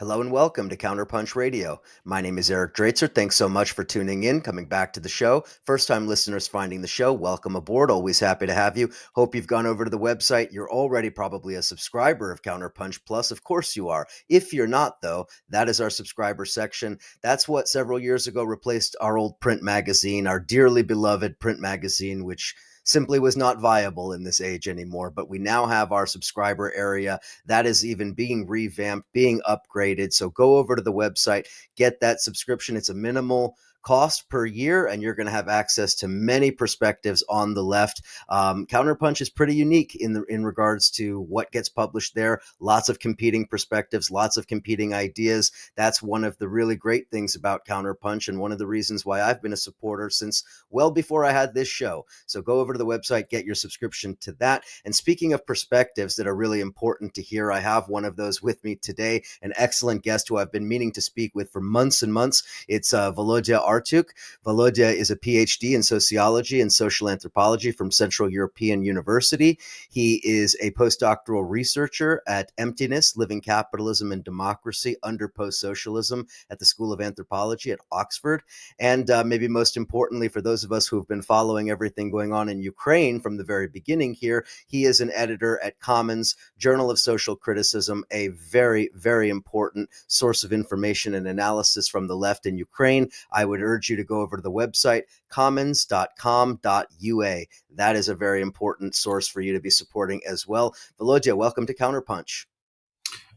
Hello and welcome to CounterPunch Radio. My name is Eric Draitzer. Thanks so much for tuning in, coming back to the show. First time listeners finding the show, welcome aboard. Always happy to have you. Hope you've gone over to the website. You're already probably a subscriber of CounterPunch Plus. Of course you are. If you're not, though, that is our subscriber section. That's what several years ago replaced our old print magazine, our dearly beloved print magazine, which simply was not viable in this age anymore. But we now have our subscriber area that is even being revamped, being upgraded. So go over to the website, get that subscription. It's a minimal cost per year, and you're going to have access to many perspectives on the left. Counterpunch is pretty unique in regards to what gets published there. Lots of competing perspectives, lots of competing ideas. That's one of the really great things about Counterpunch, and one of the reasons why I've been a supporter since well before I had this show. So go over to the website, get your subscription to that. And speaking of perspectives that are really important to hear, I have one of those with me today, an excellent guest who I've been meaning to speak with for months and months. It's Volodia Artiukh. Volodia is a PhD in sociology and social anthropology from Central European University. He is a postdoctoral researcher at Emptiness, Living Capitalism and Democracy under Post-Socialism at the School of Anthropology at Oxford. And maybe most importantly, for those of us who have been following everything going on in Ukraine from the very beginning here, he is an editor at Commons, Journal of Social Criticism, a very, very important source of information and analysis from the left in Ukraine. I would urge you to go over to the website, commons.com.ua. That is a very important source for you to be supporting as well. Volodya, welcome to Counterpunch.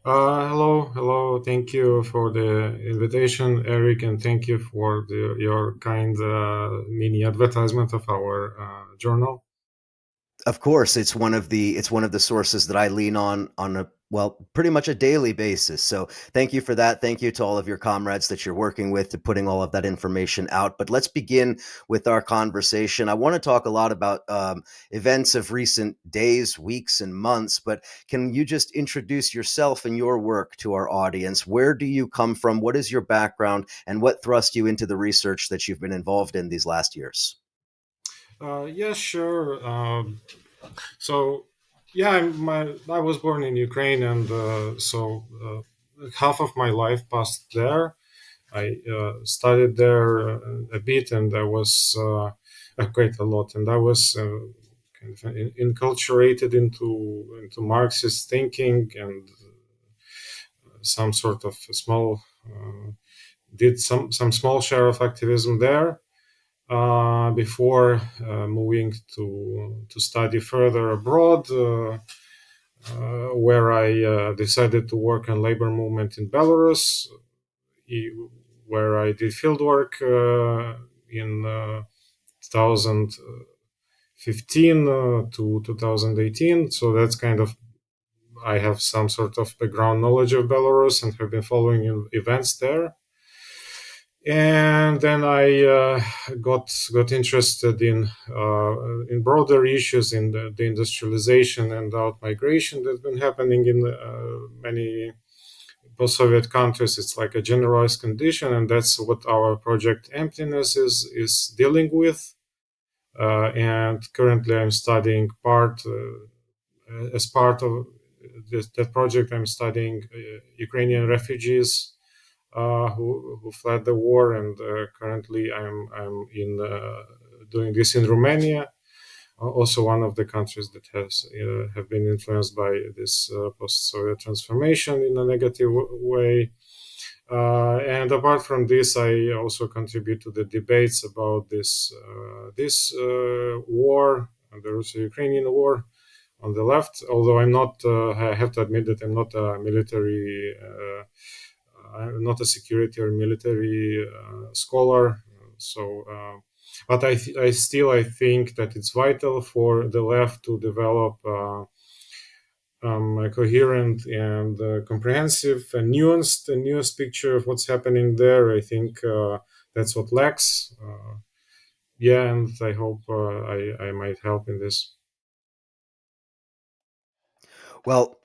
Hello. Thank you for the invitation, Eric, and thank you for your kind mini advertisement of our journal. Of course, it's one of the sources that I lean on a pretty much a daily basis. So thank you for that. Thank you to all of your comrades that you're working with to putting all of that information out. But let's begin with our conversation. I want to talk a lot about events of recent days, weeks, and months. But can you just introduce yourself and your work to our audience? Where do you come from? What is your background, and what thrust you into the research that you've been involved in these last years? Yeah, sure. So, yeah, I was born in Ukraine, and half of my life passed there. I studied there a bit, and I was quite a lot, and I was kind of enculturated into Marxist thinking and some sort of small did some small share of activism there before moving to study further abroad, where I decided to work on labor movement in Belarus, where I did fieldwork in 2015 to 2018. So that's kind of I have some sort of background knowledge of Belarus and have been following events there. And then I got interested in broader issues in the industrialization and out migration that's been happening in many post-Soviet countries. It's like a generalized condition, and that's what our project Emptiness is dealing with. And currently, I'm studying as part of that project. I'm studying Ukrainian refugees who fled the war, and currently I'm in doing this in Romania, also one of the countries that has have been influenced by this post-Soviet transformation in a negative way. And apart from this, I also contribute to the debates about this war, the Russo-Ukrainian war, on the left. Although I'm not, I have to admit that I'm not a military. I'm not a security or military scholar, but I think that it's vital for the left to develop a coherent and comprehensive and nuanced picture of what's happening there. I think that's what lacks. Yeah, and I hope I might help in this. Well,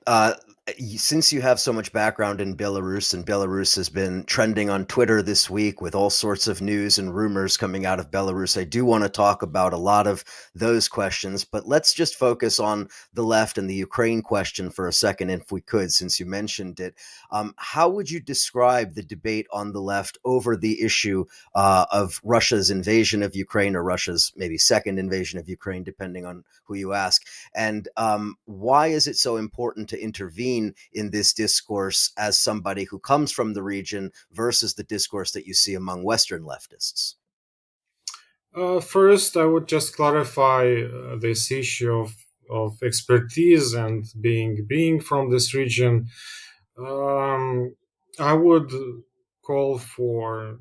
Since you have so much background in Belarus, and Belarus has been trending on Twitter this week with all sorts of news and rumors coming out of Belarus, I do want to talk about a lot of those questions. But let's just focus on the left and the Ukraine question for a second, if we could, since you mentioned it. How would you describe the debate on the left over the issue of Russia's invasion of Ukraine, or Russia's maybe second invasion of Ukraine, depending on who you ask? And why is it so important to intervene in this discourse as somebody who comes from the region versus the discourse that you see among Western leftists? First, I would just clarify this issue of expertise and being from this region. I would call for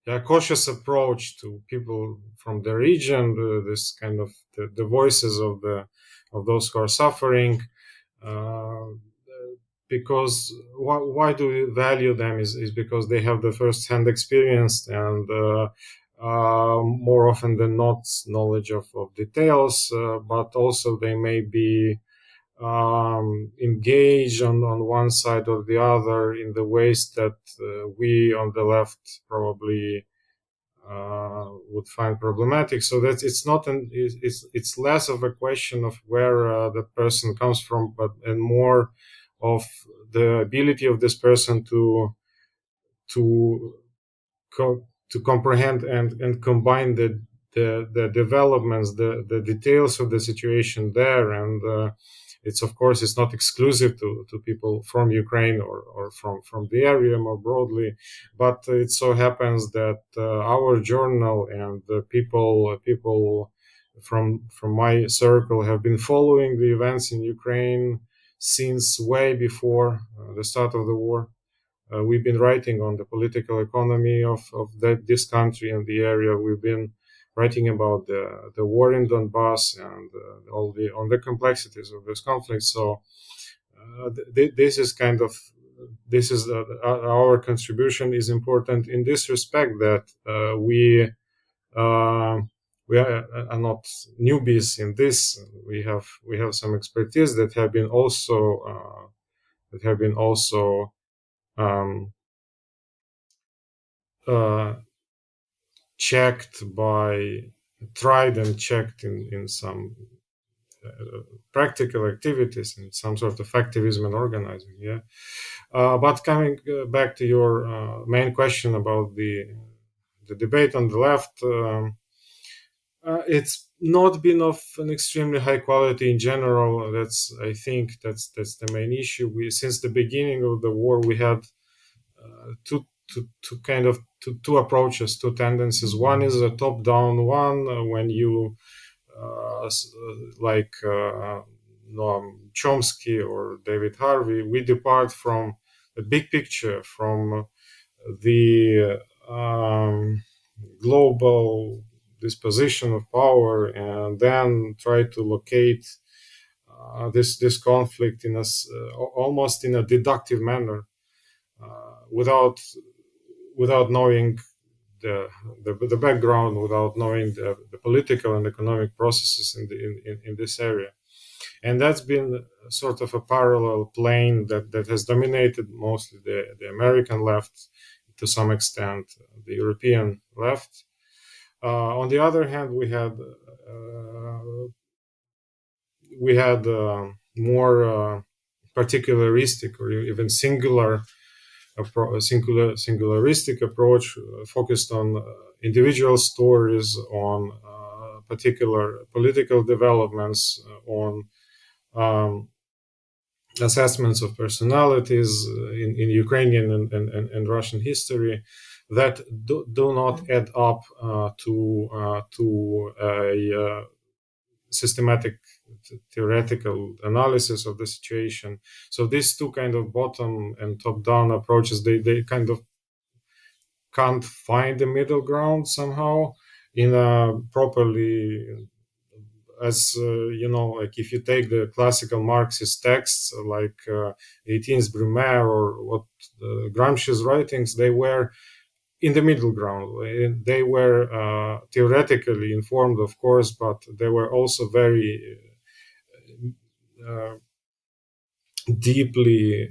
a cautious approach to people from the region. This kind of the voices of those who are suffering. Uh, because why do we value them is because they have the first-hand experience and more often than not knowledge of details, but also they may be engaged on one side or the other in the ways that we on the left probably would find problematic. So that it's less of a question of where the person comes from, but and more of the ability of this person to to comprehend and combine the developments, the details of the situation there. And it's, of course, it's not exclusive to people from Ukraine or from the area more broadly, but it so happens that our journal and the people from my circle have been following the events in Ukraine since way before the start of the war. We've been writing on the political economy of this country and the area. We've been writing about the war in Donbass and all the on the complexities of this conflict. So this is kind of this is our contribution is important in this respect that we are not newbies in this. We have some expertise that have been also um, uh, checked by tried and checked in some practical activities and some sort of activism and organizing. Yeah, but coming back to your main question about the debate on the left, it's not been of an extremely high quality in general. I think that's the main issue. We since the beginning of the war we had two kind of two approaches, two tendencies. One is a top-down one when you like Noam Chomsky or David Harvey, we depart from the big picture, from the global disposition of power, and then try to locate this conflict in almost in a deductive manner, without knowing the background, without knowing the political and economic processes in this area. And that's been sort of a parallel plane that has dominated mostly the American left, to some extent the European left. On the other hand, we had more particularistic or even singularistic approach focused on individual stories, on particular political developments, on assessments of personalities in Ukrainian and Russian history that do not add up to a systematic theoretical analysis of the situation. So these two kind of bottom and top down approaches, they kind of can't find the middle ground somehow in a properly, as like if you take the classical Marxist texts like 18th Brumaire or what Gramsci's writings, they were in the middle ground. They were theoretically informed, of course, but they were also very deeply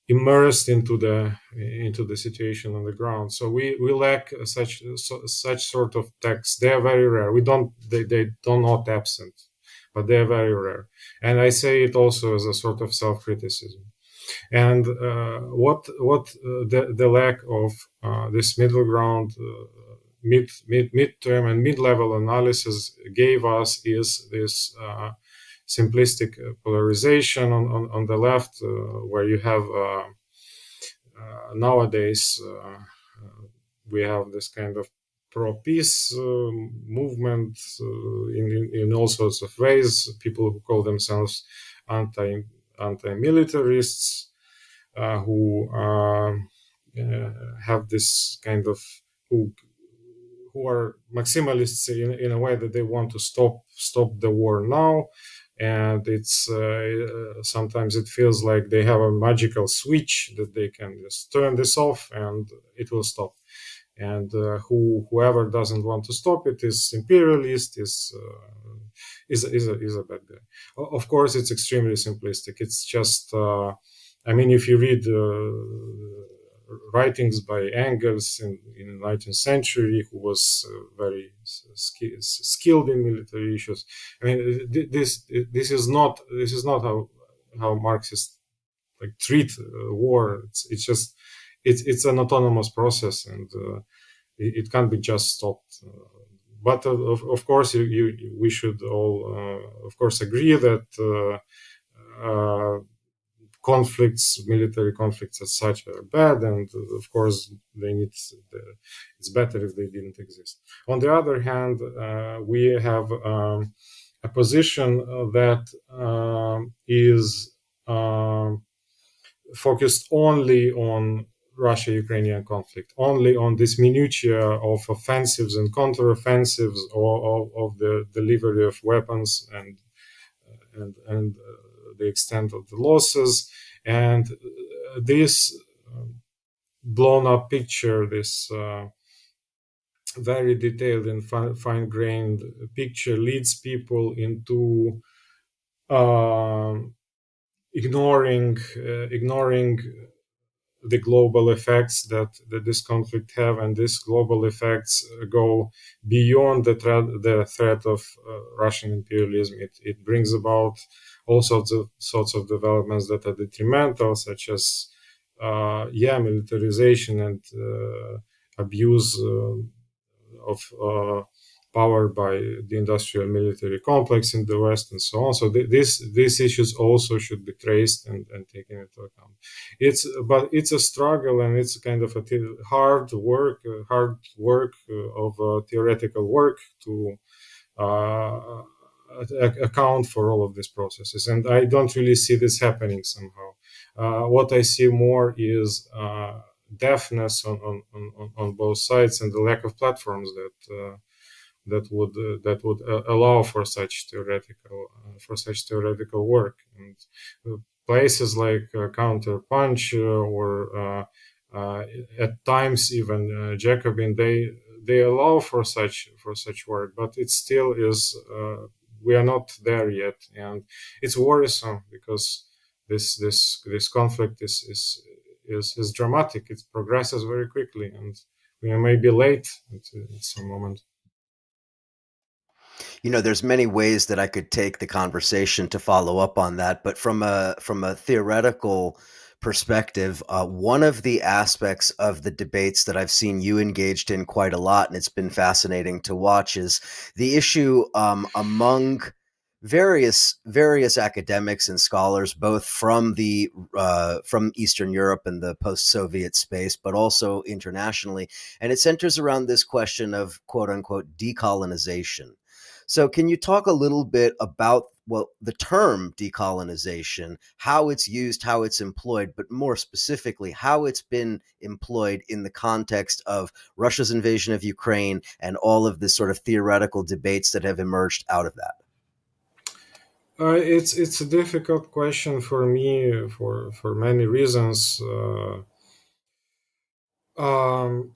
immersed into the situation on the ground. So we lack such sort of texts. They are very rare. They do not absent, but they are very rare. And I say it also as a sort of self-criticism. And what the lack of this middle ground, midterm and mid-level analysis gave us is this simplistic polarization on the left, where you have nowadays we have this kind of pro-peace movement in all sorts of ways. People who call themselves anti-militarists, who have this kind of who are maximalists in a way that they want to stop the war now, and it's sometimes it feels like they have a magical switch that they can just turn this off and it will stop. And whoever doesn't want to stop it is imperialist, is a bad guy. Of course, it's extremely simplistic. It's just, I mean, if you read writings by Engels in the 19th century, who was very skilled in military issues. I mean, this is not how Marxists like treat war. It's just it's an autonomous process, and it can't be just stopped. But of course, we should all, of course, agree that military conflicts as such are bad, and of course it's better if they didn't exist. On the other hand, we have a position that is focused only on Russia-Ukrainian conflict, only on this minutiae of offensives and counteroffensives, or of the delivery of weapons and the extent of the losses. And this blown up picture, this very detailed and fine-grained picture, leads people into ignoring the global effects that this conflict have, and these global effects go beyond the threat of Russian imperialism. It brings about all sorts of developments that are detrimental, such as militarization and abuse of power by the industrial military complex in the West, and so on. So these issues also should be traced and taken into account. But it's a struggle, and it's kind of a hard work of theoretical work to account for all of these processes. And I don't really see this happening somehow. What I see more is deafness on both sides, and the lack of platforms that would allow for such theoretical work. And places like CounterPunch or at times even Jacobin, they allow for such work, but it still is. We are not there yet, and it's worrisome because this conflict is dramatic. It progresses very quickly, and we may be late at some moment. There's many ways that I could take the conversation to follow up on that, but from a theoretical perspective, one of the aspects of the debates that I've seen you engaged in quite a lot, and it's been fascinating to watch, is the issue among various academics and scholars, both from from Eastern Europe and the post-Soviet space, but also internationally, and it centers around this question of quote unquote decolonization. So can you talk a little bit about, well, the term decolonization, how it's used, how it's employed, but more specifically, how it's been employed in the context of Russia's invasion of Ukraine and all of the sort of theoretical debates that have emerged out of that? It's a difficult question for me for many reasons.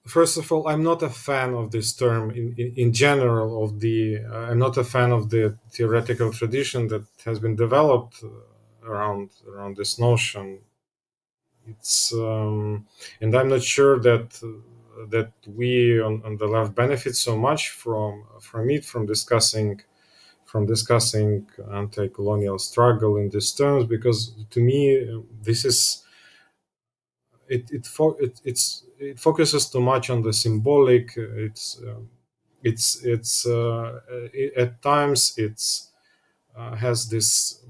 First of all, I'm not a fan of this term in general. I'm not a fan of the theoretical tradition that has been developed around this notion. It's and I'm not sure that we on the left benefit so much from discussing anti-colonial struggle in these terms, because to me this is it focuses too much on the symbolic. At times it's has this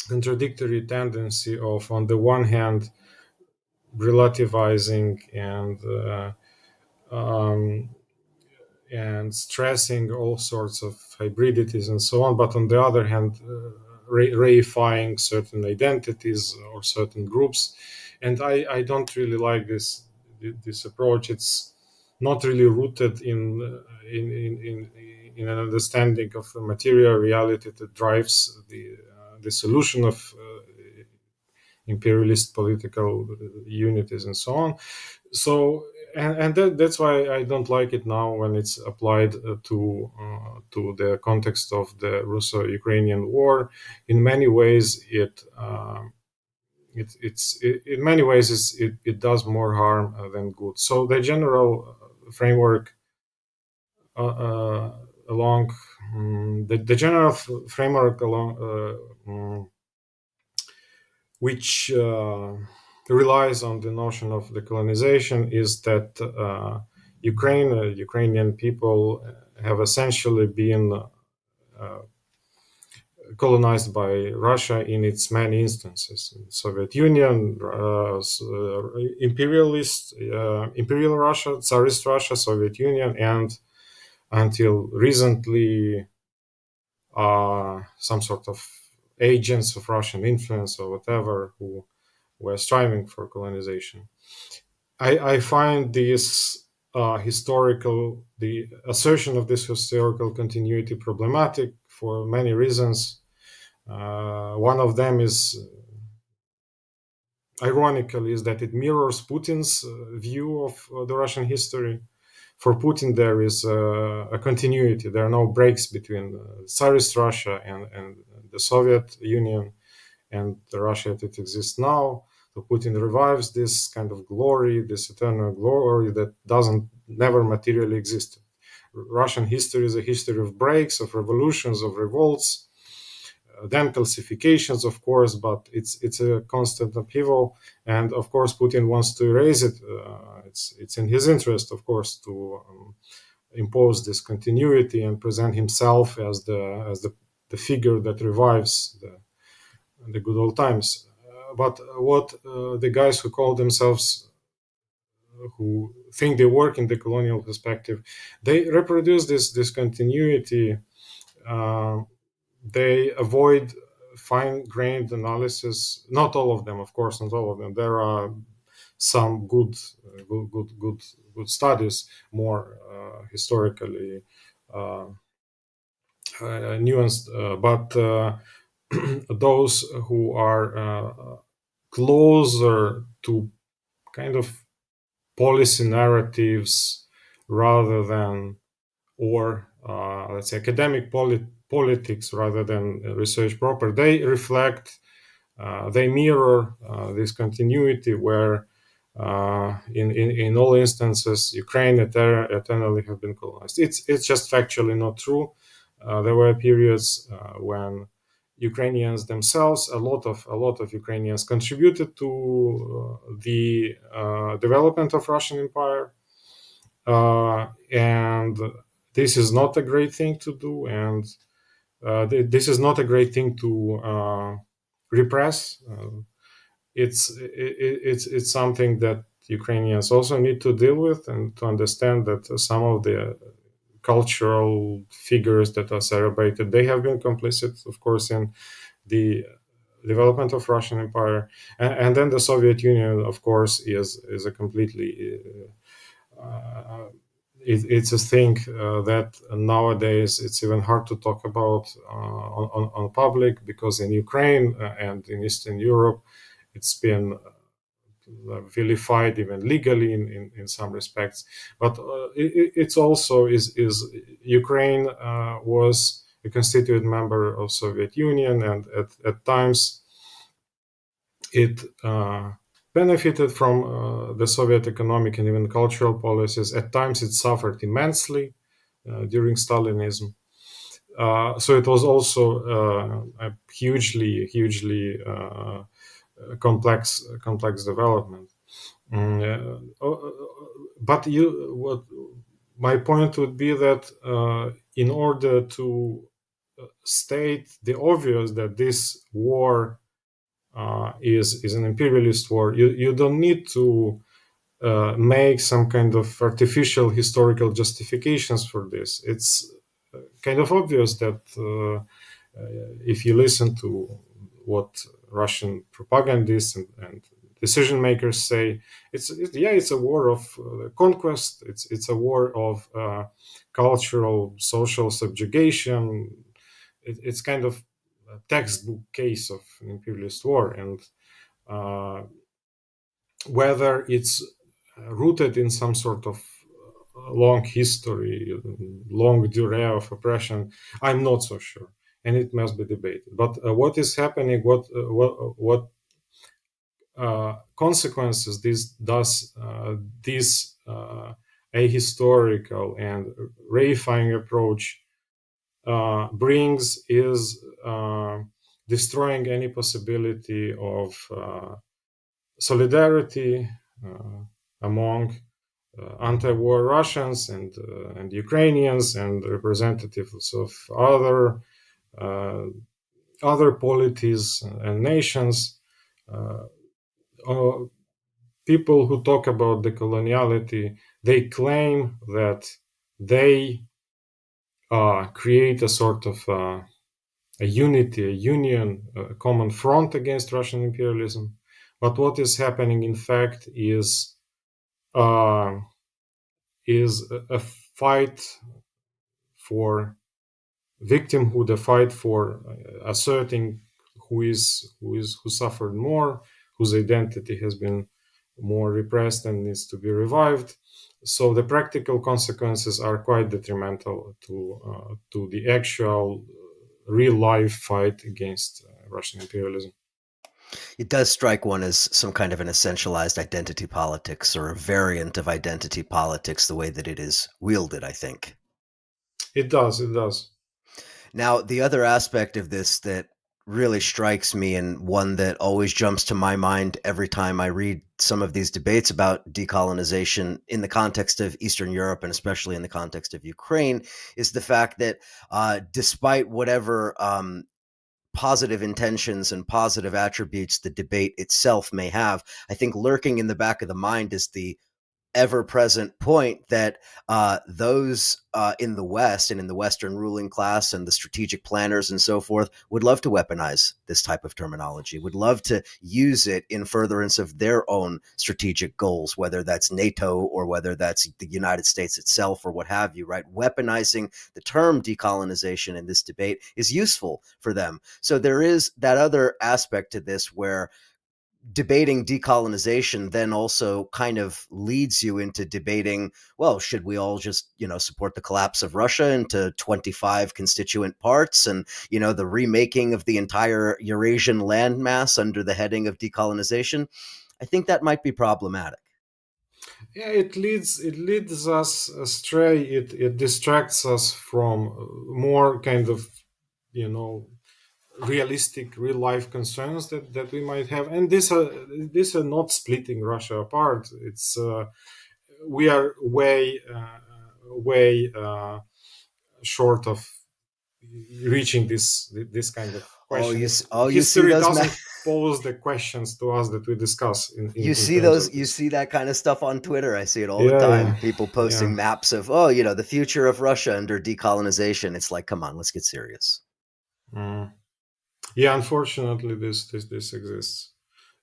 contradictory tendency of, on the one hand, relativizing and stressing all sorts of hybridities and so on, but on the other hand, reifying certain identities or certain groups. And I don't really like this approach. It's not really rooted in an understanding of the material reality that drives the solution of imperialist political unities and so on. So that's why I don't like it now when it's applied to the context of the Russo-Ukrainian war. In many ways, it does more harm than good. So the general framework along the general framework along which relies on the notion of decolonization is that Ukrainian people have essentially been colonized by Russia in its many instances. Soviet Union, imperial Russia, Tsarist Russia, Soviet Union, and until recently some sort of agents of Russian influence or whatever who were striving for colonization. I find the assertion of this historical continuity problematic for many reasons. One of them is, ironically, is that it mirrors Putin's view of the Russian history. For Putin, there is a continuity. There are no breaks between Tsarist Russia and the Soviet Union and the Russia that exists now. So Putin revives this kind of glory, this eternal glory that never materially existed. Russian history is a history of breaks, of revolutions, of revolts, then calcifications, of course, but it's a constant upheaval. And of course, Putin wants to erase it. It's in his interest, of course, to impose this continuity and present himself as the figure that revives the good old times. But what the guys who call themselves, who think they work in the colonial perspective, they reproduce this continuity. They avoid fine-grained analysis. Not all of them, of course, not all of them. There are some good studies, more historically nuanced, but those who are closer to kind of policy narratives rather than, or let's say, academic politics rather than research proper, they reflect, they mirror this continuity where in all instances Ukraine eternally have been colonized. It's just factually not true. There were periods when Ukrainians themselves, a lot of Ukrainians contributed to the development of Russian Empire, and this is not a great thing to do, and this is not a great thing to repress. It's something that Ukrainians also need to deal with, and to understand that some of the cultural figures that are celebrated, they have been complicit, of course, in the development of Russian Empire, and then the Soviet Union, of course, is a completely it's a thing that nowadays it's even hard to talk about on public, because in Ukraine and in Eastern Europe, it's been vilified even legally in some respects. But it's also is Ukraine was a constituent member of Soviet Union, and at times it benefited from the Soviet economic and even cultural policies. At times it suffered immensely during Stalinism. So it was also a hugely complex development. But my point would be that in order to state the obvious that this war is an imperialist war, you don't need to make some kind of artificial historical justifications for this. It's kind of obvious that if you listen to what Russian propagandists and decision makers say, it's a war of conquest. It's a war of cultural, social subjugation. It's kind of a textbook case of an imperialist war, and whether it's rooted in some sort of long history, long durée of oppression, I'm not so sure, and it must be debated. But what is happening? What consequences this ahistorical and reifying approach brings is destroying any possibility of solidarity among anti-war Russians and Ukrainians and representatives of other polities and nations. People who talk about decoloniality, they claim that they create a sort of a unity, a union, a common front against Russian imperialism. But what is happening, in fact, is a fight for victimhood, a fight for asserting who suffered more, whose identity has been more repressed and needs to be revived. So the practical consequences are quite detrimental to the actual real life fight against Russian imperialism. It does strike one as some kind of an essentialized identity politics or a variant of identity politics, the way that it is wielded, I think. It does. Now, the other aspect of this that really strikes me, and one that always jumps to my mind every time I read some of these debates about decolonization in the context of Eastern Europe, and especially in the context of Ukraine, is the fact that despite whatever positive intentions and positive attributes the debate itself may have, I think lurking in the back of the mind is the ever-present point that those in the West and in the Western ruling class and the strategic planners and so forth would love to weaponize this type of terminology, would love to use it in furtherance of their own strategic goals, whether that's NATO or whether that's the United States itself or what have you, right? Weaponizing the term decolonization in this debate is useful for them. So there is that other aspect to this where debating decolonization then also kind of leads you into debating, well, should we all just, support the collapse of Russia into 25 constituent parts and, the remaking of the entire Eurasian landmass under the heading of decolonization? I think that might be problematic. Yeah, it leads us astray. It distracts us from more kind of, realistic real life concerns that we might have, and these are not splitting Russia apart. It's we are way short of reaching this kind of question. You see those doesn't pose the questions to us that we discuss you see that kind of stuff on Twitter. I see it all the time. People posting maps of the future of Russia under decolonization. It's like, come on, let's get serious. Yeah, unfortunately, this exists.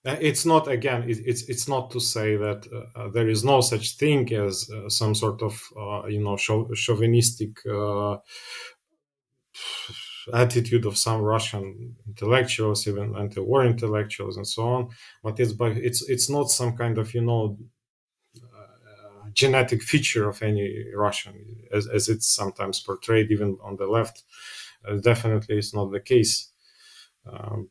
It's not, again, it's not to say that there is no such thing as some sort of chauvinistic attitude of some Russian intellectuals, even anti-war intellectuals, and so on. But it's not some kind of genetic feature of any Russian, as it's sometimes portrayed even on the left. definitely is not the case. Um,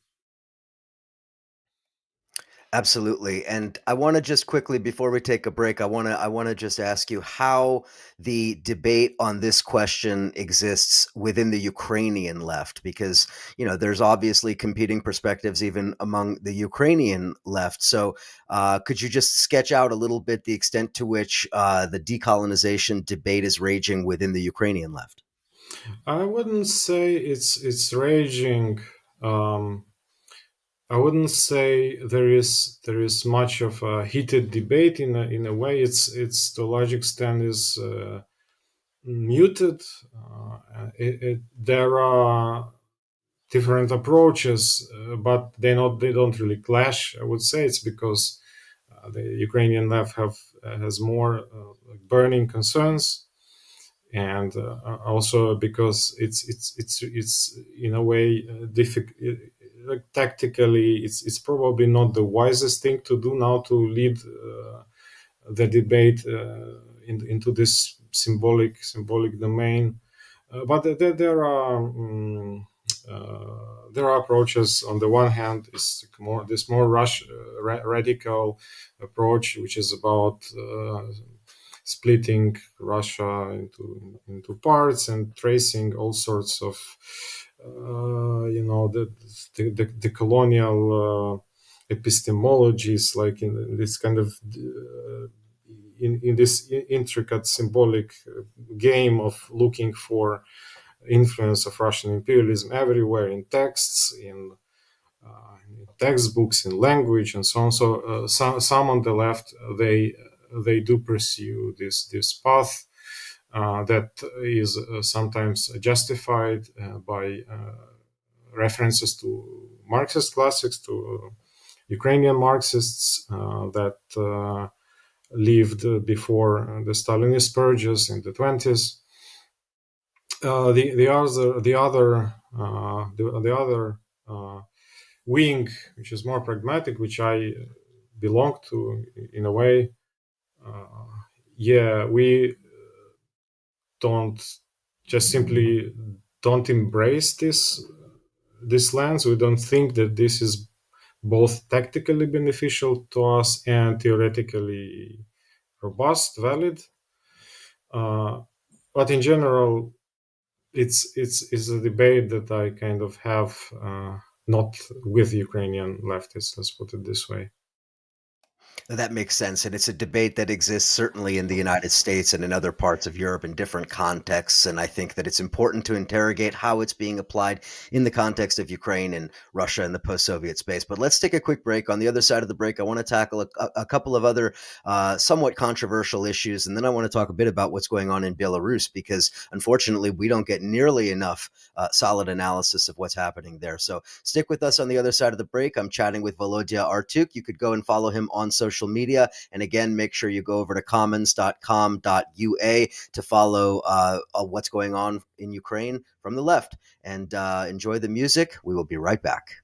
Absolutely. And I want to just quickly, before we take a break, I want to just ask you how the debate on this question exists within the Ukrainian left, because, there's obviously competing perspectives even among the Ukrainian left. So could you just sketch out a little bit the extent to which the decolonization debate is raging within the Ukrainian left? I wouldn't say it's raging. Um, I wouldn't say there is much of a heated debate in a way. It's to a large extent is muted. There are different approaches, but they don't really clash. I would say it's because the Ukrainian left has more burning concerns, and also because it's in a way difficult. Like tactically, it's probably not the wisest thing to do now to lead the debate into this symbolic domain. But there are approaches. On the one hand, is more radical approach, which is about splitting Russia into parts and tracing all sorts of the colonial epistemologies, like in this kind of in this intricate symbolic game of looking for influence of Russian imperialism everywhere in texts, in textbooks, in language, and so on. So some on the left they do pursue this path that is sometimes justified by references to Marxist classics, to Ukrainian Marxists that lived before the Stalinist purges in the 20s. The other wing, which is more pragmatic, which I belong to in a way, we don't just simply don't embrace this lens. We don't think that this is both tactically beneficial to us and theoretically robust, valid. But in general, it's a debate that I kind of have not with Ukrainian leftists. Let's put it this way. That makes sense. And it's a debate that exists certainly in the United States and in other parts of Europe in different contexts. And I think that it's important to interrogate how it's being applied in the context of Ukraine and Russia and the post Soviet space. But let's take a quick break. On the other side of the break, I want to tackle a couple of other somewhat controversial issues. And then I want to talk a bit about what's going on in Belarus, because unfortunately, we don't get nearly enough solid analysis of what's happening there. So stick with us on the other side of the break. I'm chatting with Volodia Artiukh. You could go and follow him on social media. And again, make sure you go over to commons.com.ua to follow what's going on in Ukraine from the left. And enjoy the music. We will be right back.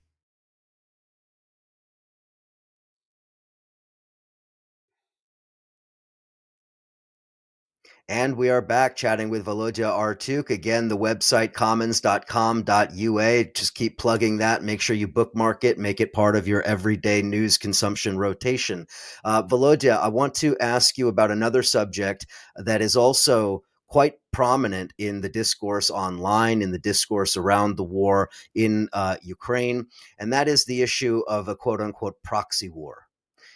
And we are back chatting with Volodia Artiukh. Again, the website commons.com.ua. Just keep plugging that. Make sure you bookmark it. Make it part of your everyday news consumption rotation. Volodia, I want to ask you about another subject that is also quite prominent in the discourse online, in the discourse around the war in Ukraine, and that is the issue of a quote unquote proxy war.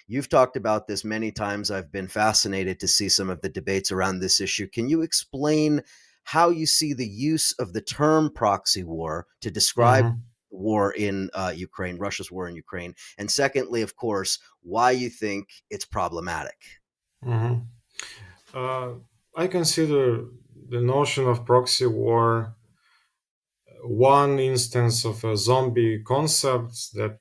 You've talked about this many times. I've been fascinated to see some of the debates around this issue. Can you explain how you see the use of the term proxy war to describe Mm-hmm. war in Ukraine, Russia's war in Ukraine? And secondly, of course, why you think it's problematic? Mm-hmm. I consider the notion of proxy war one instance of a zombie concept that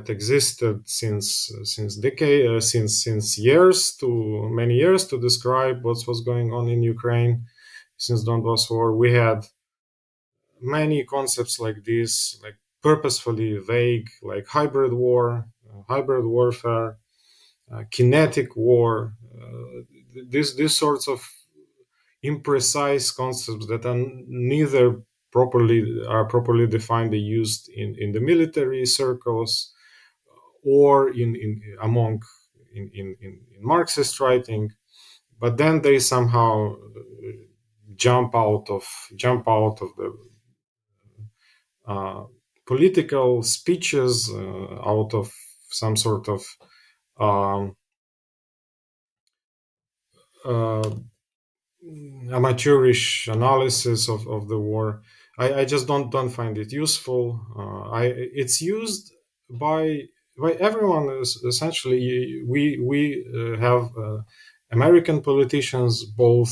existed since decade since years to many years to describe what was going on in Ukraine since Donbass war. We had many concepts like this, like purposefully vague, like hybrid warfare, kinetic war. These sorts of imprecise concepts that are neither properly defined and used in the military circles, or in among in Marxist writing, but then they somehow jump out of the uh, political speeches, out of some sort of um, uh, amateurish analysis of the war. I just don't find it useful. It's used by everyone. Essentially, we have American politicians, both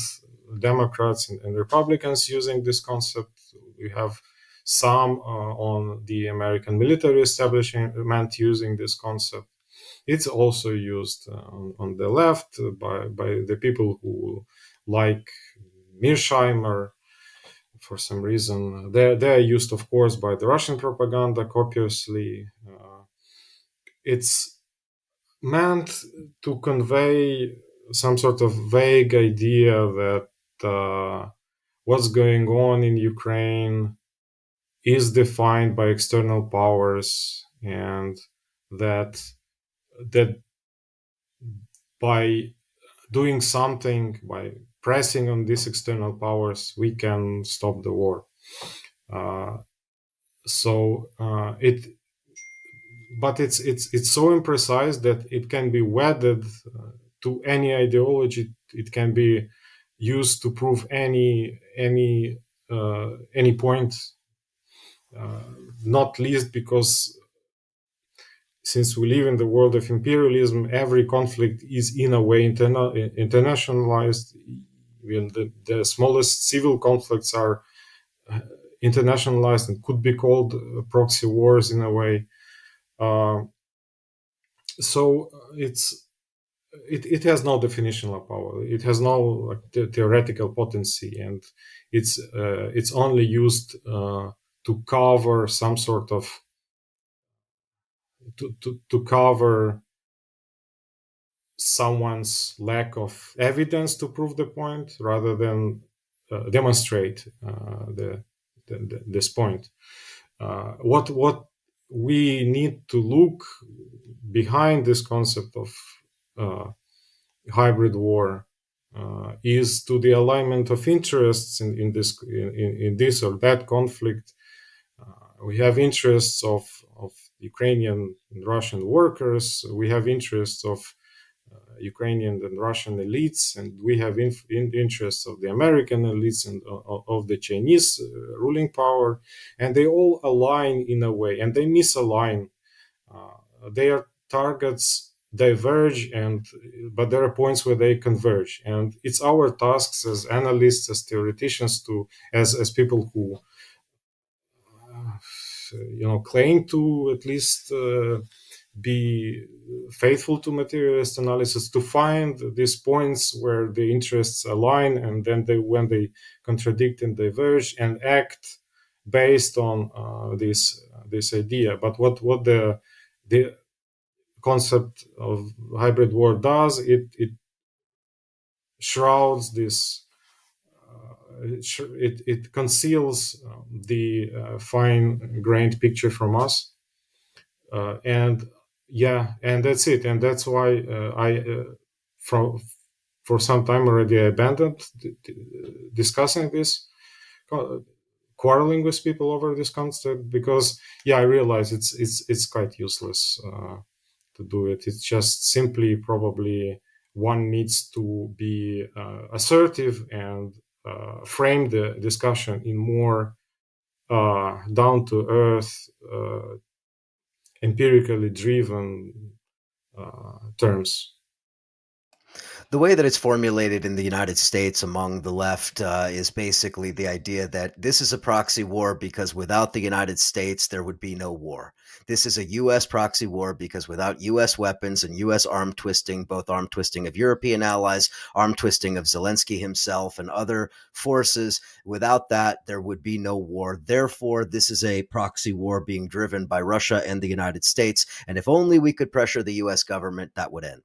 Democrats and Republicans, using this concept. We have some on the American military establishment using this concept. It's also used on the left by the people who like Mearsheimer for some reason. They're used, of course, by the Russian propaganda copiously. It's meant to convey some sort of vague idea that what's going on in Ukraine is defined by external powers, and that by doing something, by pressing on these external powers, we can stop the war. Uh, so but it's so imprecise that it can be wedded to any ideology. It can be used to prove any point. Not least because since we live in the world of imperialism, every conflict is in a way internationalized. Even the smallest civil conflicts are internationalized and could be called proxy wars in a way. Uh, so it has no definitional power. It has no theoretical potency, and it's only used to cover some sort of to cover someone's lack of evidence to prove the point, rather than demonstrate this point. What we need to look behind this concept of hybrid war is to the alignment of interests in this or that conflict. We have interests of Ukrainian and Russian workers. We have interests of Ukrainian and Russian elites, and we have interests of the American elites and of the Chinese ruling power, and they all align in a way, and they misalign. Their targets diverge, but there are points where they converge, and it's our tasks as analysts, as theoreticians, as people who claim to at least be faithful to materialist analysis, to find these points where the interests align, and then when they contradict and diverge, and act based on this idea. But what the concept of hybrid war does, it shrouds this. It conceals the fine-grained picture from us, and that's it. And that's why for some time already, I abandoned discussing this, quarreling with people over this concept, because I realize it's quite useless to do it. It's just simply, probably one needs to be assertive and frame the discussion in more down to earth, empirically driven terms. The way that it's formulated in the United States among the left is basically the idea that this is a proxy war because without the United States, there would be no war. This is a U.S. proxy war because without U.S. weapons and U.S. arm twisting, both arm twisting of European allies, arm twisting of Zelensky himself and other forces, without that, there would be no war. Therefore, this is a proxy war being driven by Russia and the United States. And if only we could pressure the U.S. government, that would end.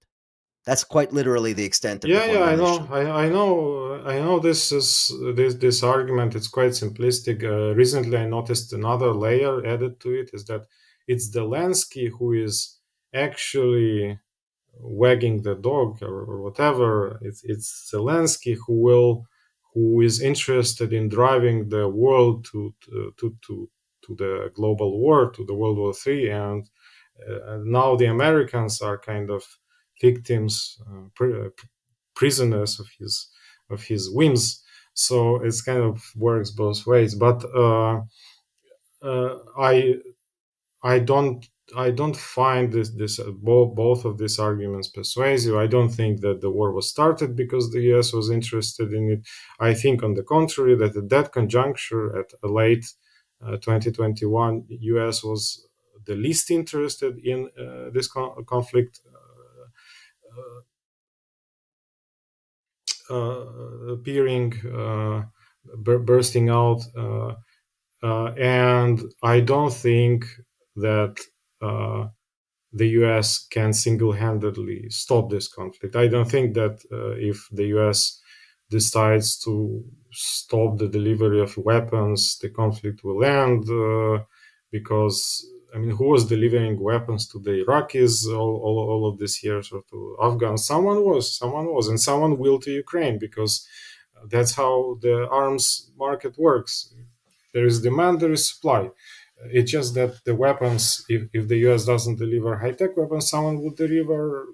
That's quite literally the extent of the Yeah, yeah, I know, formulation. I know. This argument. It's quite simplistic. Recently, I noticed another layer added to it is that it's Zelensky who is actually wagging the dog, or whatever. It's Zelensky who is interested in driving the world to the global war, to the World War III, and now the Americans are kind of victims, prisoners of his whims. So it's kind of works both ways. But uh, I I don't I don't find both of these arguments persuasive. I don't think that the war was started because the U.S. was interested in it. I think, on the contrary, that at that conjuncture, at a late 2021, U.S. was the least interested in this conflict appearing, bursting out, and I don't think that. The US can single handedly stop this conflict. I don't think that if the US decides to stop the delivery of weapons, the conflict will end, because, I mean, who was delivering weapons to the Iraqis all of these years, or to Afghans? Someone was, and someone will to Ukraine, because that's how the arms market works. There is demand, there is supply. It's just that the weapons, if the US doesn't deliver high tech weapons, someone will deliver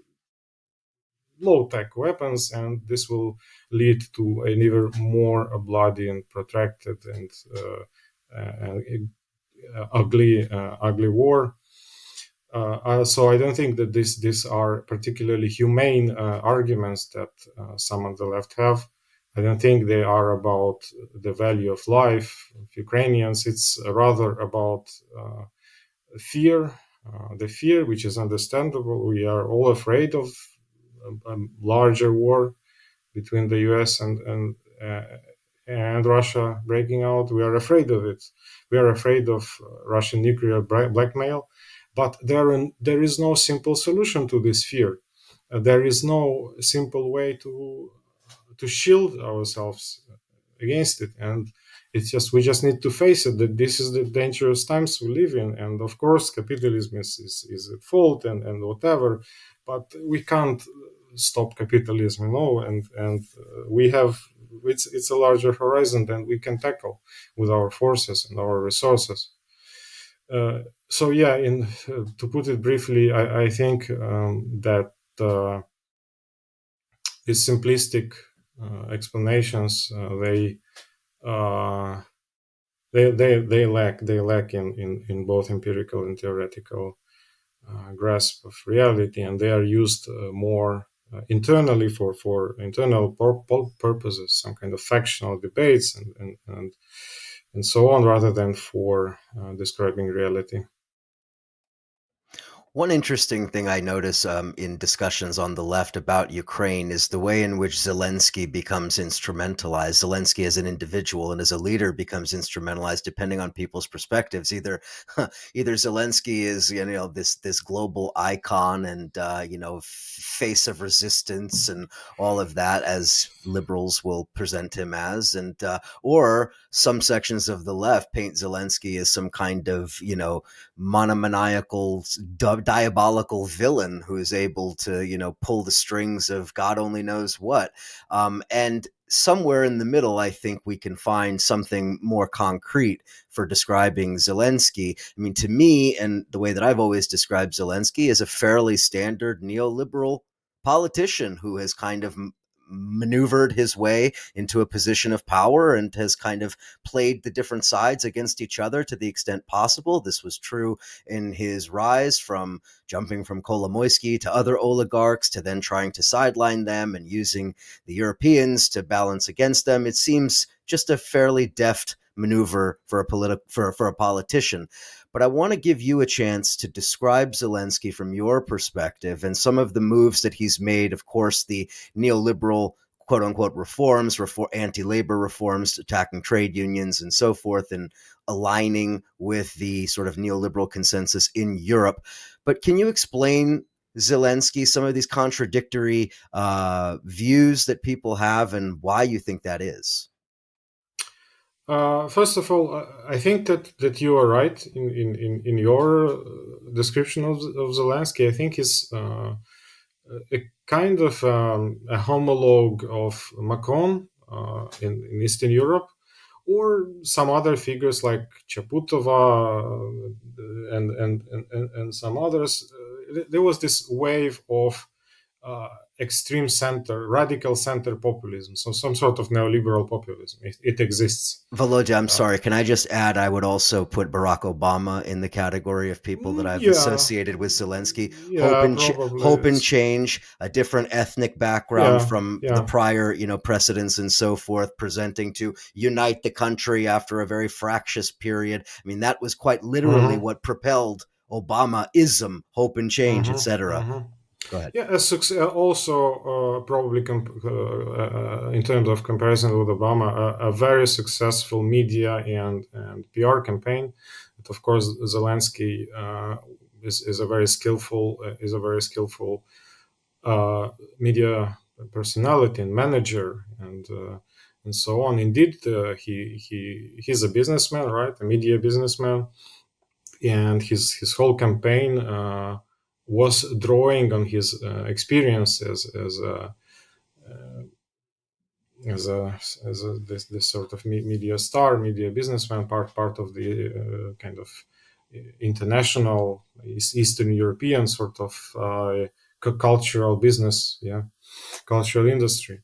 low tech weapons, and this will lead to an even more bloody and protracted and ugly war. So I don't think that these are particularly humane arguments that some on the left have. I don't think they are about the value of life of Ukrainians. It's rather about fear, the fear, which is understandable. We are all afraid of a larger war between the U.S. and Russia breaking out. We are afraid of it. We are afraid of Russian nuclear blackmail. But there is no simple solution to this fear. There is no simple way to shield ourselves against it, and it's just we just need to face it, that this is the dangerous times we live in, and of course capitalism is at fault, and whatever, but we can't stop capitalism, and we have it's a larger horizon than we can tackle with our forces and our resources. So yeah, in to put it briefly, I think that these simplistic explanations, uh, they lack in both empirical and theoretical grasp of reality, and they are used more internally for internal purposes, some kind of factional debates and so on, rather than for describing reality. One interesting thing I notice in discussions on the left about Ukraine is the way in which Zelensky becomes instrumentalized. Zelensky as an individual and as a leader becomes instrumentalized depending on people's perspectives. Either Zelensky is this global icon and face of resistance and all of that, as liberals will present him as, and or some sections of the left paint Zelensky as some kind of monomaniacal, diabolical villain who is able to, pull the strings of God only knows what. And somewhere in the middle, I think we can find something more concrete for describing Zelensky. I mean, to me, and the way that I've always described Zelensky, is a fairly standard neoliberal politician who has kind of maneuvered his way into a position of power and has kind of played the different sides against each other to the extent possible. This was true in his rise from jumping from Kolomoisky to other oligarchs to then trying to sideline them and using the Europeans to balance against them. It seems just a fairly deft maneuver for a politician. But I want to give you a chance to describe Zelensky from your perspective and some of the moves that he's made. Of course, the neoliberal quote unquote reforms, anti-labor reforms, attacking trade unions and so forth, and aligning with the sort of neoliberal consensus in Europe. But can you explain Zelensky, some of these contradictory views that people have, and why you think that is? First of all, I think that you are right in your description of Zelensky. I think he's a kind of a homologue of Macron in Eastern Europe, or some other figures like Chaputova and some others. There was this wave of uh, extreme center, radical center populism, so some sort of neoliberal populism. It exists. Volodya, I'm Uh, sorry. Can I just add? I would also put Barack Obama in the category of people that I've yeah, associated with Zelensky. yeah, probably. Hope and change, a different ethnic background Yeah, from the yeah. prior, precedents and so forth, presenting to unite the country after a very fractious period. I mean, that was quite literally Mm-hmm, what propelled Obama-ism, hope and change, mm-hmm, etc. mm-hmm. Go ahead. Yeah, also probably in terms of comparison with Obama, a very successful media and PR campaign. But of course, Zelensky is a very skillful media personality and manager and so on. Indeed, he's a businessman, right? A media businessman, and his whole campaign was drawing on his experience as a this sort of media star, media businessman, part of the kind of international Eastern European sort of cultural business, yeah, cultural industry,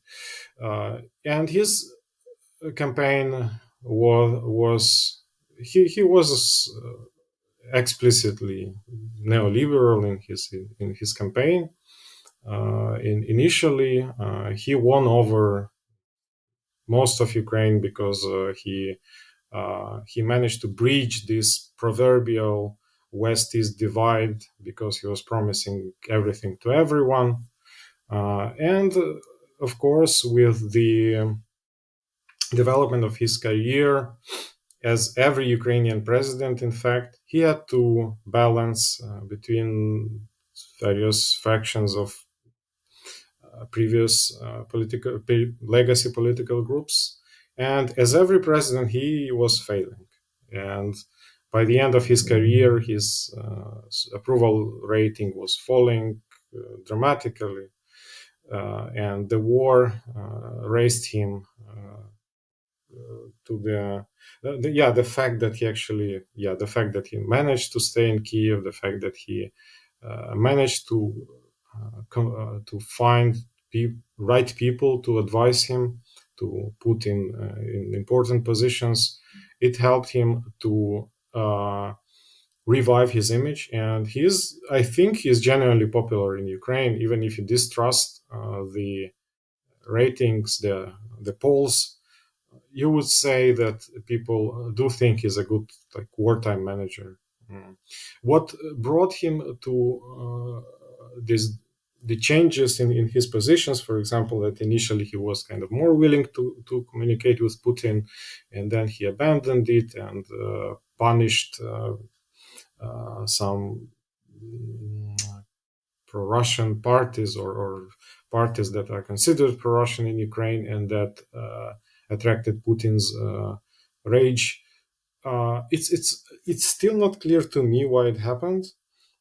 and his campaign was he was explicitly neoliberal in his campaign. Initially, he won over most of Ukraine because he managed to breach this proverbial West-East divide because he was promising everything to everyone, and of course, with the development of his career, as every Ukrainian president, in fact, he had to balance between various factions of previous legacy political groups. And as every president, he was failing. And by the end of his career, his approval rating was falling dramatically. And the war raised him to the fact that he actually the fact that he managed to stay in Kiev, the fact that he managed to find right people to advise him, to put in important positions. It helped him to revive his image, and I think he's genuinely popular in Ukraine, even if you distrust the ratings, the polls. You would say that people do think he's a good like wartime manager. What brought him to this the changes in his positions, for example, that initially he was kind of more willing to communicate with Putin, and then he abandoned it and punished some pro-Russian parties or parties that are considered pro-Russian in Ukraine and that attracted Putin's rage. It's still not clear to me why it happened.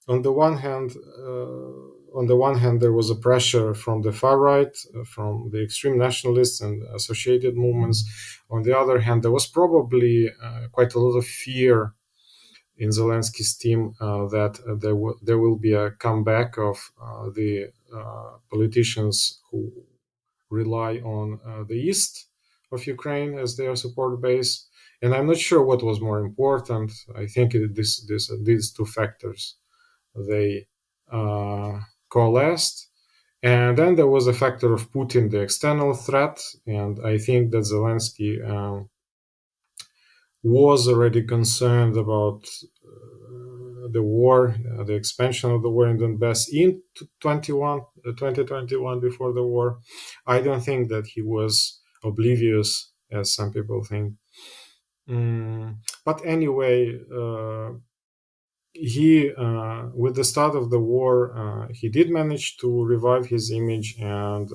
On the one hand, there was a pressure from the far right, from the extreme nationalists and associated movements. On the other hand, there was probably quite a lot of fear in Zelensky's team that there will be a comeback of the politicians who rely on the east of Ukraine as their support base. And I'm not sure what was more important. I think these two factors they coalesced. And then there was a factor of Putin, the external threat. And I think that Zelensky was already concerned about the war, the expansion of the war in Donbass in 2021, before the war. I don't think that he was oblivious, as some people think. But anyway, he, with the start of the war, he did manage to revive his image and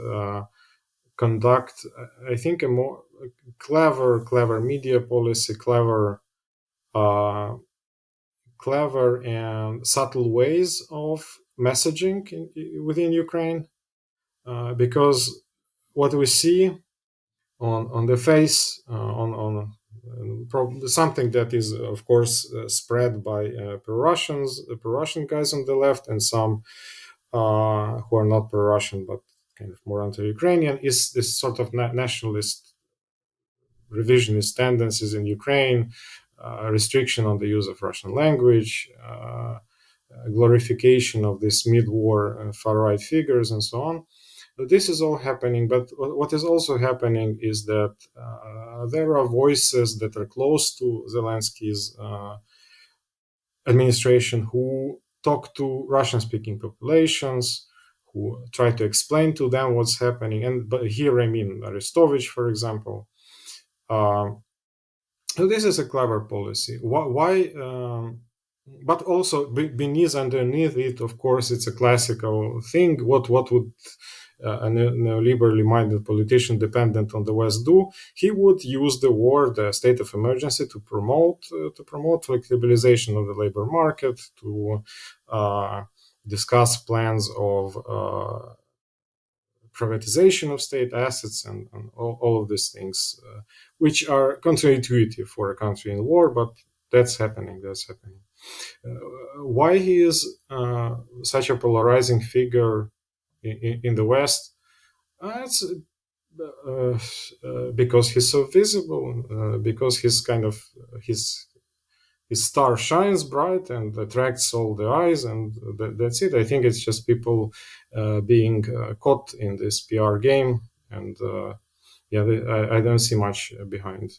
conduct, I think, a more clever media policy, uh, clever and subtle ways of messaging within Ukraine, because what we see on the face, on something that is, of course, spread by pro-Russians, pro-Russian guys on the left, and some who are not pro-Russian but kind of more anti-Ukrainian, is this sort of nationalist, revisionist tendencies in Ukraine, restriction on the use of Russian language, glorification of these mid-war far-right figures, and so on. This is all happening, but what is also happening is that there are voices that are close to Zelensky's administration who talk to Russian-speaking populations, who try to explain to them what's happening. And but here I mean Arestovich, for example. So this is a clever policy. Why? But also underneath it, of course, it's a classical thing. What would a neoliberally minded politician dependent on the West do? He would use the war, the state of emergency, to promote flexibilization of the labor market, to discuss plans of privatization of state assets, and all of these things, which are counterintuitive for a country in war, but that's happening. Why he is such a polarizing figure in the West? It's because he's so visible, because his star shines bright and attracts all the eyes, and that's it. I think it's just people being caught in this PR game, and I don't see much behind it.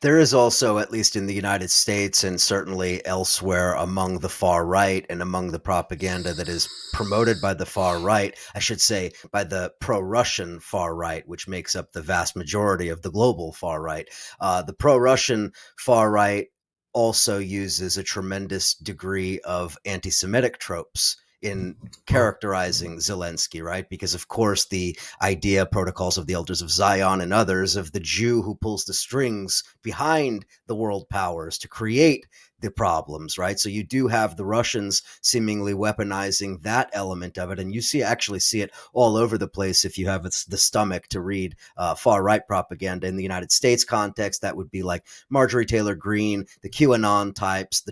There is also, at least in the United States and certainly elsewhere among the far right and among the propaganda that is promoted by the far right, I should say by the pro-Russian far right, which makes up the vast majority of the global far right. The pro-Russian far right also uses a tremendous degree of anti-Semitic tropes in characterizing Zelensky, right? Because, of course, the idea, protocols of the elders of Zion and others, of the Jew who pulls the strings behind the world powers to create the problems, right? So you do have the Russians seemingly weaponizing that element of it, and you actually see it all over the place. If you have the stomach to read far right propaganda in the United States context, that would be like Marjorie Taylor Greene, the QAnon types, the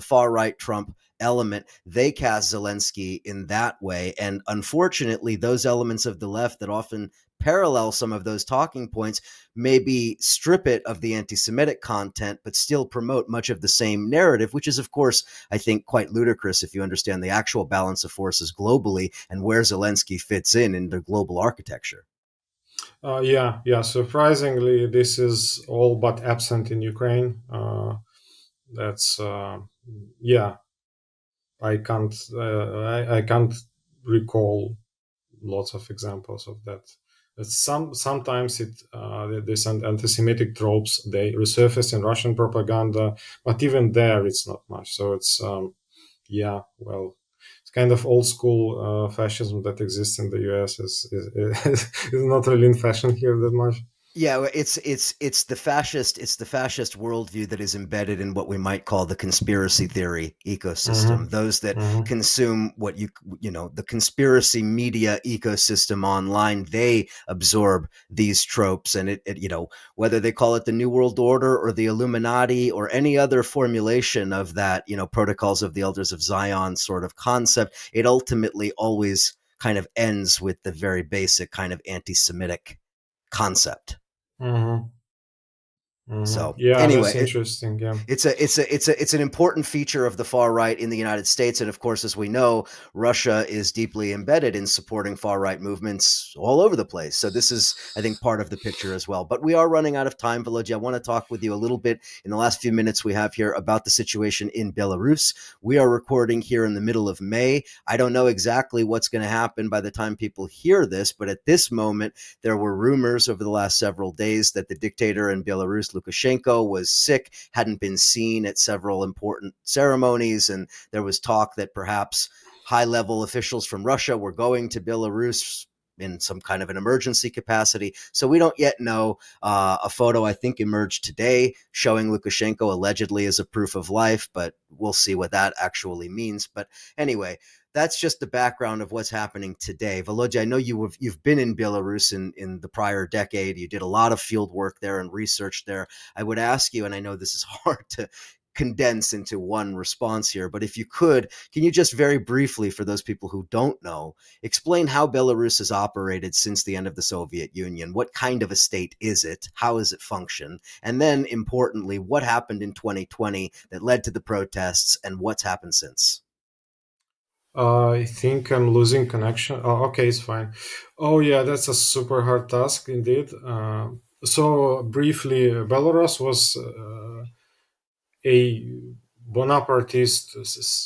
far right Trump element. They cast Zelensky in that way, and unfortunately, those elements of the left that often parallel some of those talking points maybe strip it of the anti-Semitic content, but still promote much of the same narrative, which is, of course, I think quite ludicrous if you understand the actual balance of forces globally and where Zelensky fits in the global architecture. Surprisingly, this is all but absent in Ukraine. That's I can't I can't recall lots of examples of that. Sometimes these anti-Semitic tropes, they resurface in Russian propaganda, but even there it's not much. So it's it's kind of old school fascism that exists in the U.S. is not really in fashion here that much. Yeah, it's the fascist worldview that is embedded in what we might call the conspiracy theory ecosystem. Mm-hmm. Those that Mm-hmm. consume what the conspiracy media ecosystem online, they absorb these tropes, and it whether they call it the New World Order or the Illuminati or any other formulation of that protocols of the elders of Zion sort of concept, it ultimately always kind of ends with the very basic kind of anti-Semitic concept. Mm-hmm. Mm-hmm. So Yeah, that's anyway, interesting. Yeah. it's an important feature of the far right in the United States, and of course, as we know, Russia is deeply embedded in supporting far right movements all over the place. So this is, I think, part of the picture as well. But we are running out of time, Volodia. I want to talk with you a little bit in the last few minutes we have here about the situation in Belarus. We are recording here in the middle of May. I don't know exactly what's going to happen by the time people hear this, but at this moment, there were rumors over the last several days that the dictator in Belarus, Belarus. Lukashenko was sick, hadn't been seen at several important ceremonies, and there was talk that perhaps high-level officials from Russia were going to Belarus in some kind of an emergency capacity. So we don't yet know. A photo, I think, emerged today showing Lukashenko allegedly as a proof of life, but we'll see what that actually means. But anyway, that's just the background of what's happening today. Volodya, I know you've been in Belarus in the prior decade. You did a lot of field work there and research there. I would ask you, and I know this is hard to condense into one response here, but if you could, can you just very briefly, for those people who don't know, explain how Belarus has operated since the end of the Soviet Union? What kind of a state is it? How does it function? And then, importantly, what happened in 2020 that led to the protests, and what's happened since? I think I'm losing connection. Oh, okay, it's fine. Oh, yeah, that's a super hard task indeed. So, briefly, Belarus was a Bonapartist,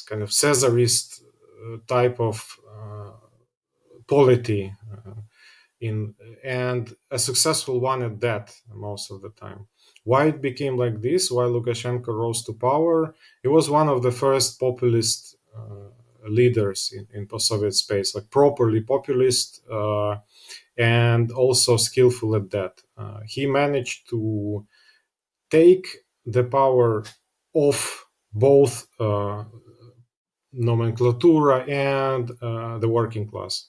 kind of Caesarist type of polity, in and a successful one at that most of the time. Why it became like this? Why Lukashenko rose to power? He was one of the first populist leaders in post-Soviet space, like properly populist and also skillful at that. He managed to take the power of both nomenclatura and the working class,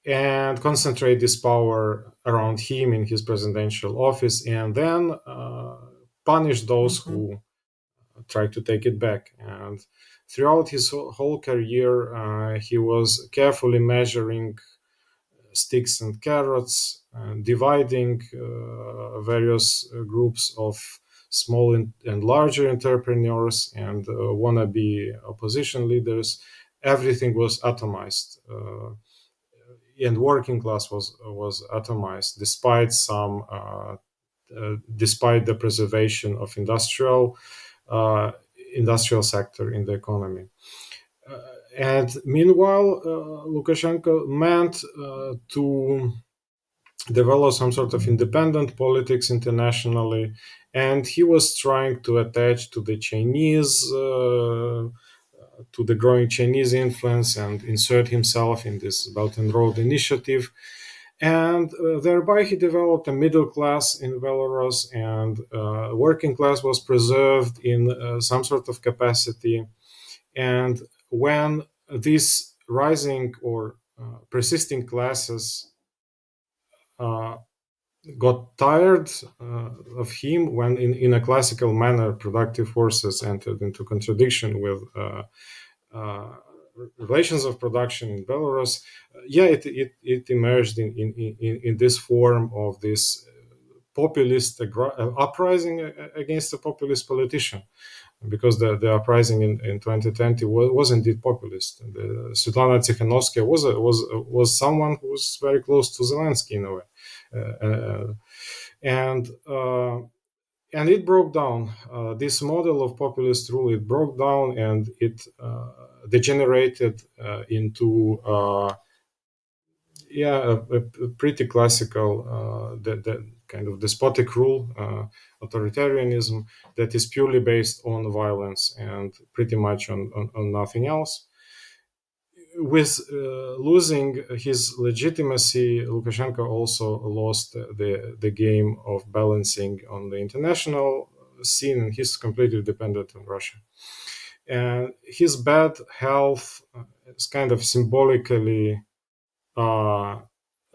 and concentrate this power around him in his presidential office, and then punish those who try to take it back. And throughout his whole career, he was carefully measuring sticks and carrots, dividing various groups of small and larger entrepreneurs and wannabe opposition leaders. Everything was atomized. And working class was atomized, despite the preservation of industrial sector in the economy. And meanwhile, Lukashenko meant to develop some sort of independent politics internationally, and he was trying to attach to the Chinese, to the growing Chinese influence, and insert himself in this Belt and Road Initiative. And thereby he developed a middle class in Belarus, and working class was preserved in some sort of capacity. And when these rising or persisting classes got tired of him, when in a classical manner productive forces entered into contradiction with relations of production in Belarus, it emerged in this form of this populist uprising against a populist politician, because the uprising in 2020 was indeed populist. And Svetlana Tikhanovskaya was someone who was very close to Zelensky in a way, and it broke down. This model of populist rule, it broke down, and it degenerated into a pretty classical the kind of despotic rule, authoritarianism that is purely based on violence and pretty much on nothing else. With losing his legitimacy, Lukashenko also lost the game of balancing on the international scene, and he's completely dependent on Russia. And his bad health is kind of symbolically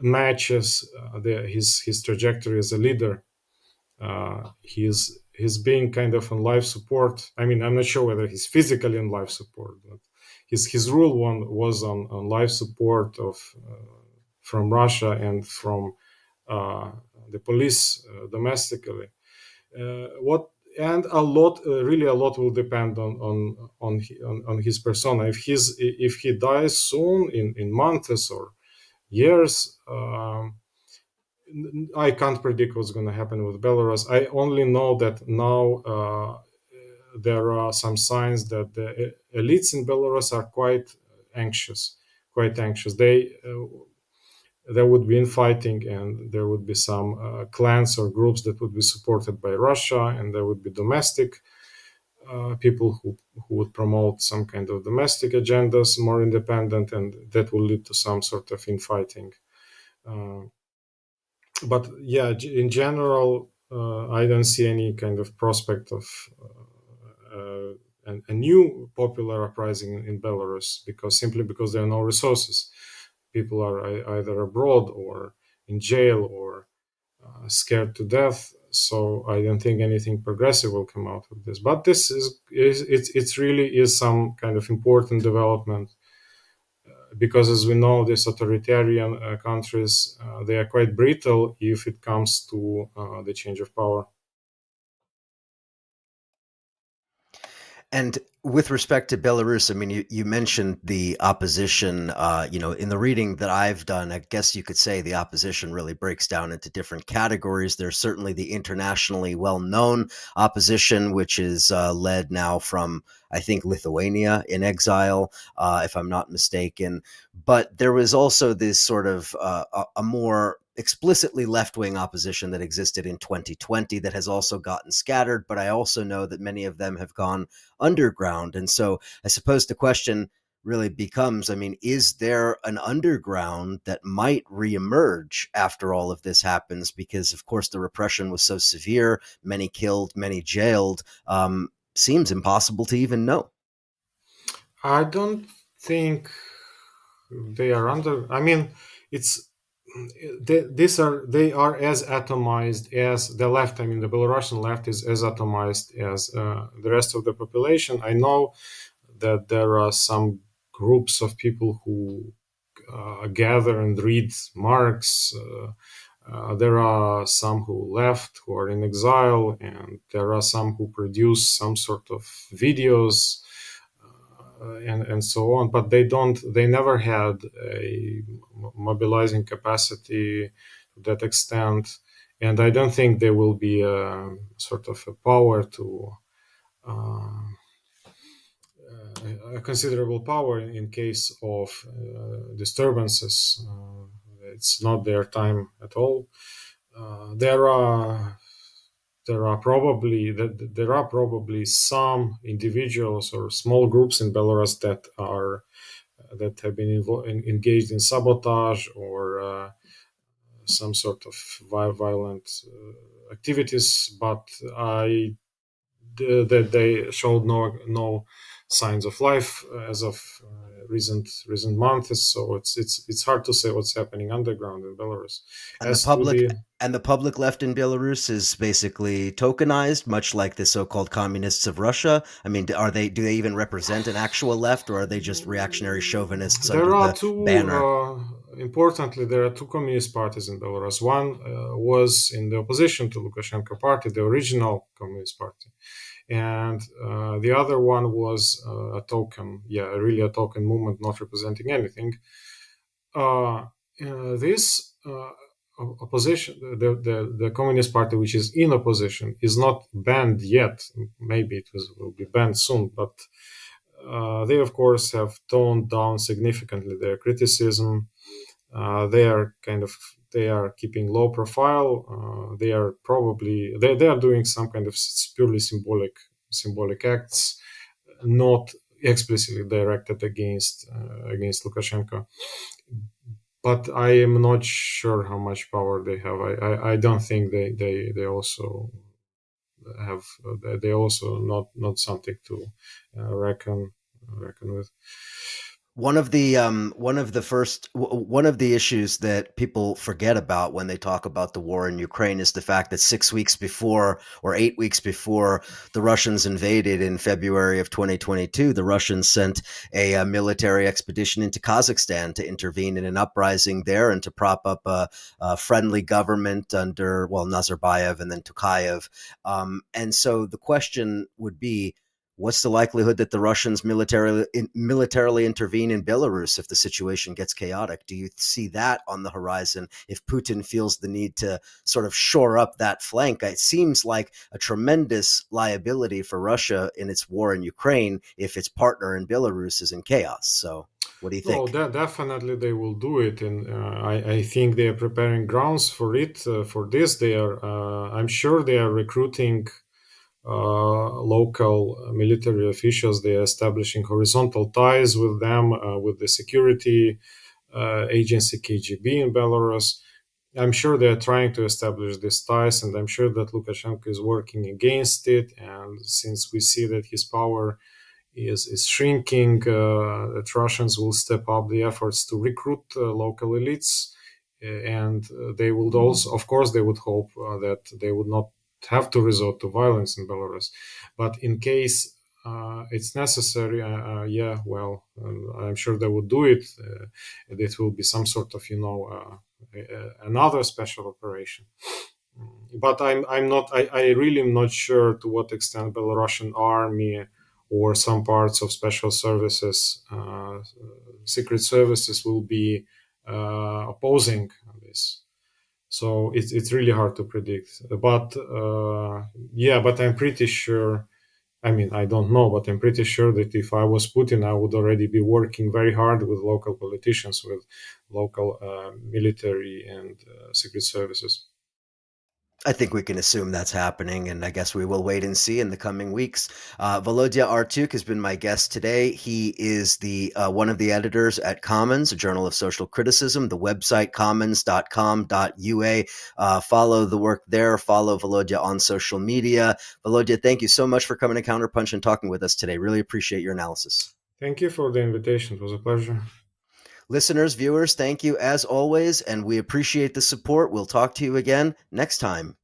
matches his trajectory as a leader. He's being kind of on life support. I mean, I'm not sure whether he's physically on life support, but his rule one was on life support of from Russia and from the police domestically. What and a lot, really a lot, will depend on his persona. If he dies soon, in months or years, I can't predict what's going to happen with Belarus. I only know that now there are some signs that the elites in Belarus are quite anxious. They there would be infighting, and there would be some clans or groups that would be supported by Russia, and there would be domestic people who would promote some kind of domestic agendas, more independent, and that will lead to some sort of infighting. Uh, but yeah, in general, I don't see any kind of prospect of a new popular uprising in Belarus, because there are no resources. People are either abroad or in jail or scared to death. So I don't think anything progressive will come out of this. But this is it really is some kind of important development, because, as we know, these authoritarian countries, they are quite brittle if it comes to the change of power. And with respect to Belarus, I mean, you mentioned the opposition. In the reading that I've done, I guess you could say the opposition really breaks down into different categories. There's certainly the internationally well-known opposition, which is led now from, I think, Lithuania in exile, if I'm not mistaken. But there was also this sort of a more explicitly left-wing opposition that existed in 2020 that has also gotten scattered. But I also know that many of them have gone underground. And so I suppose the question really becomes, I mean, is there an underground that might reemerge after all of this happens? Because, of course, the repression was so severe, many killed, many jailed, seems impossible to even know. I don't think they are under. I mean, it's they are as atomized as the left. I mean, the Belarusian left is as atomized as the rest of the population. I know that there are some groups of people who gather and read Marx. There are some who left, who are in exile, and there are some who produce some sort of videos and so on. But they never had a mobilizing capacity to that extent, and I don't think there will be a sort of a power to. A considerable power in case of disturbances. It's not their time at all. Uh, there are there are probably some individuals or small groups in Belarus that have been engaged in sabotage or some sort of violent activities, but that they showed no signs of life as of recent months. So it's hard to say what's happening underground in Belarus. And the As to public the and the public left in Belarus is basically tokenized, much like the so-called communists of Russia. I mean, do they even represent an actual left, or are they just reactionary chauvinists There under are the two, banner? importantly, there are two communist parties in Belarus. One was in the opposition to Lukashenko party, the original communist party, and the other one was a token, really a token movement, not representing anything. This opposition, the Communist Party, which is in opposition, is not banned yet. Maybe will be banned soon, but they, of course, have toned down significantly their criticism. They are they are keeping low profile. They are probably they are doing some kind of purely symbolic acts, not explicitly directed against Lukashenko. But I am not sure how much power they have. I don't think they also have they also not something to reckon with. One of the issues that people forget about when they talk about the war in Ukraine is the fact that 6 weeks before, or 8 weeks before, the Russians invaded in February of 2022, the Russians sent a military expedition into Kazakhstan to intervene in an uprising there and to prop up a friendly government under, well, Nazarbayev and then Tokayev. And so the question would be, what's the likelihood that the Russians militarily intervene in Belarus if the situation gets chaotic? Do you see that on the horizon if Putin feels the need to sort of shore up that flank? It seems like a tremendous liability for Russia in its war in Ukraine if its partner in Belarus is in chaos. So What do you No, think? definitely they will do it, and I think they are preparing grounds for it. For this, they are. I'm sure they are recruiting local military officials. They are establishing horizontal ties with them, with the security agency KGB in Belarus. I'm sure they are trying to establish these ties, and I'm sure that Lukashenko is working against it. And since we see that his power is shrinking, that Russians will step up the efforts to recruit local elites, and they would also, of course, they would hope that they would not have to resort to violence in Belarus. But in case it's necessary, yeah, well, I'm sure they would do it. It will be some sort of, another special operation. But I'm not. I really am not sure to what extent Belarusian army or some parts of special services, secret services, will be opposing this. So it's really hard to predict. But yeah, but I'm pretty sure. I mean, I don't know, but I'm pretty sure that if I was Putin, I would already be working very hard with local politicians, with local military and secret services. I think we can assume that's happening, and I guess we will wait and see in the coming weeks. Volodia Artiukh has been my guest today. He is the one of the editors at Commons, a journal of social criticism. The website commons.com.ua. Follow the work there. Follow Volodia on social media. Volodia, thank you so much for coming to Counterpunch and talking with us today. Really appreciate your analysis. Thank you for the invitation. It was a pleasure. Listeners, viewers, thank you as always, and we appreciate the support. We'll talk to you again next time.